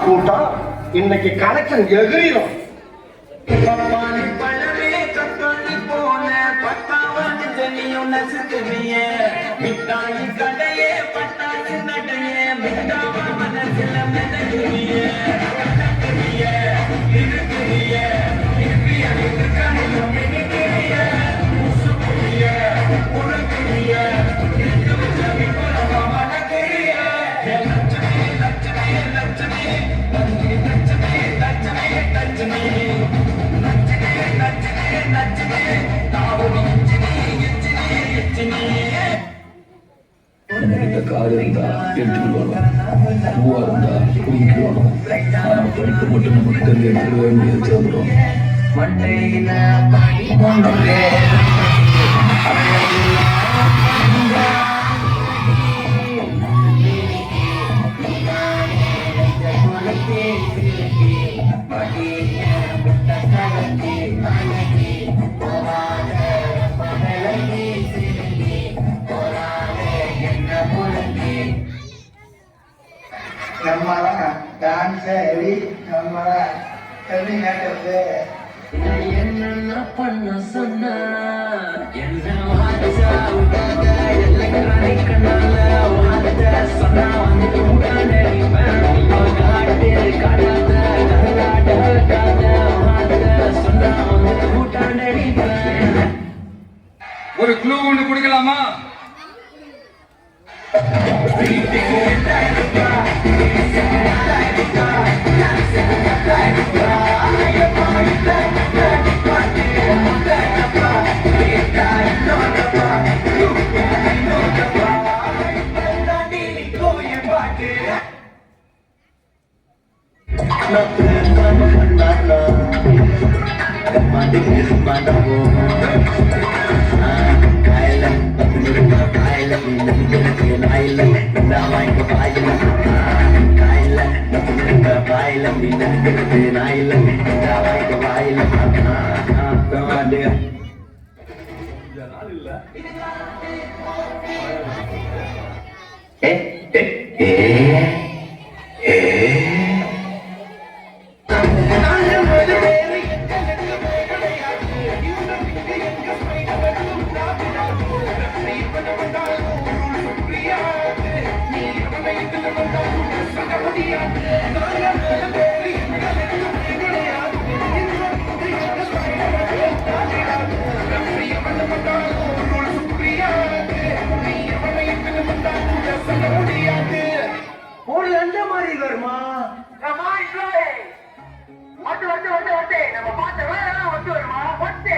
கூட்டம் இன்னைக்கு கனெக்ஷன் எகிரிடும். மிட்டாயி கடையே பட்டாசு நடையே மிட்டாவ மனசில மெதகுறியே நம்மகிட்ட கார் இருந்தா எடுத்துட்டு வரணும், பூவா இருந்தா குடிக்கு வரணும். ஆனா படிப்பு மட்டும் நம்மகிட்ட இருந்து எடுத்துட்டு வேண்டியது வந்துடும். மண்டையில நம்மளாம் டான்ஸ் எடி நம்மளா கல்வி நாட்டுறது என்ன பண்ண சொன்ன ஒரு க்ளூ ஒன்று கொடுக்கலாமா? ஒரு அந்த மாதிரி வருமா நம்ம பார்த்த வேற வந்து வருமா ஒட்டு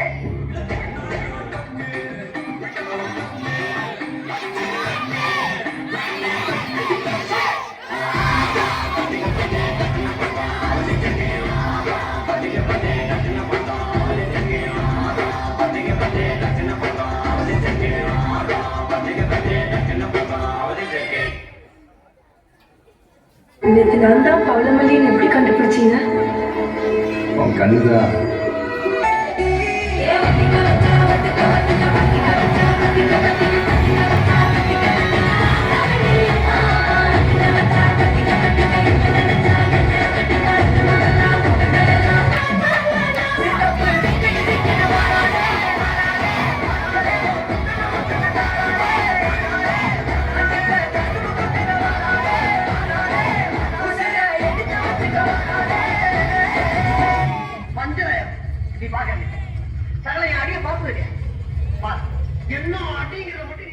நேற்று நான் தான் பவளமல்லின்னு எப்படி கண்டுபிடிச்சீங்க? உன் கண்ணுதான். என்ன அடிங்கிற மட்டும்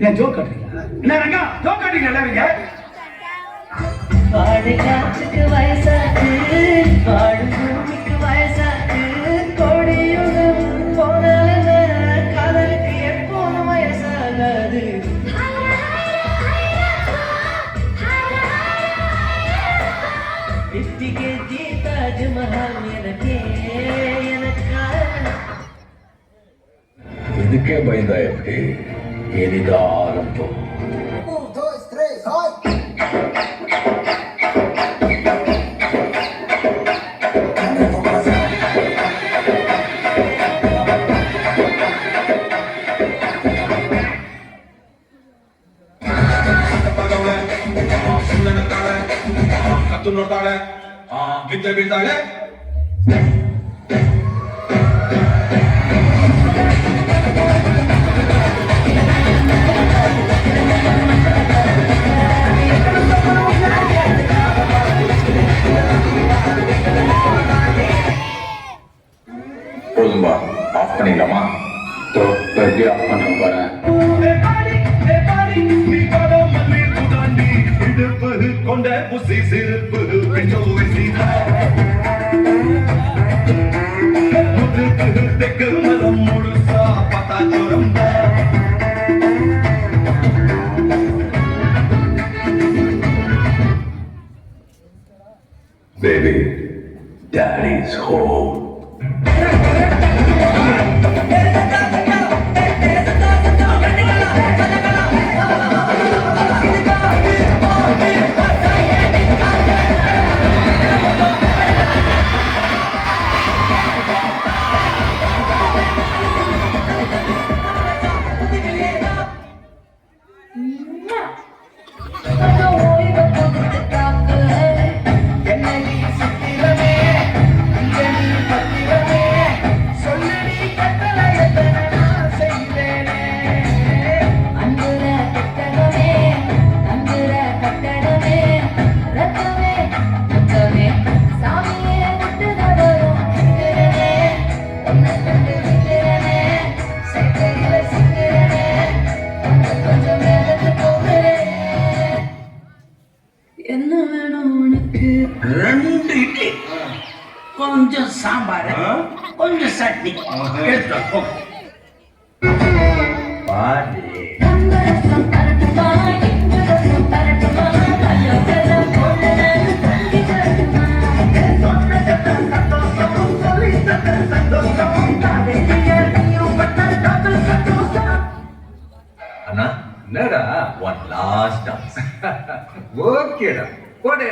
ஏன் ஜோக் காட்டுறீங்களா? என்ன ரங்கா ஜோக் காட்டிங்க நீங்க? வாடு காற்றுக்கு வயசாச்சு, வாடு பூமிக்கு வயசாச்சு, கோடியுகம் போனாலும் காதலுக்கு எப்போதும் வயசாகாது. இட்டிகே தாஜ்மஹால் எனக்கே எனக்காக. இதுக்கே பயந்தா எப்படி? இதுதான் ஆரம்பம். ಕತ್ತು ನೋಡ್ತಾಳೆ, ಬಿದ್ದೆ ಬೀಳ್ತಾಳೆ. போதும்பா, ஆஃப் பண்ணிக்கலாமா? எப்படி ஆஃப் பண்ண போறேன்? கொண்ட புசி சிரிப்பு தெற்கு மதம் முழுசா பத்தா சோரம் Baby, Daddy's home. என்ன வேணும் உனக்கு? 2 இட்லி, கொஞ்சம் சாம்பார், கொஞ்சம் சட்னி எடுத்துட்டு வா, போ. பாரு. ரசம் பரட்டுமா, இங்கு ரசம் பரட்டுமா, கல்லோட்டெல்லாம் போல நான் தங்கி வரட்டுமா? சொன்னதெல்லாம் சந்தோஷம், சொல்லித்தது சந்தோஷம், காதலியா நீயும் பட்ட காதல் சந்தோஷம். அண்ணா என்னடா ஒன் லாஸ்ட் டான்ஸ் ஓகேடா போடே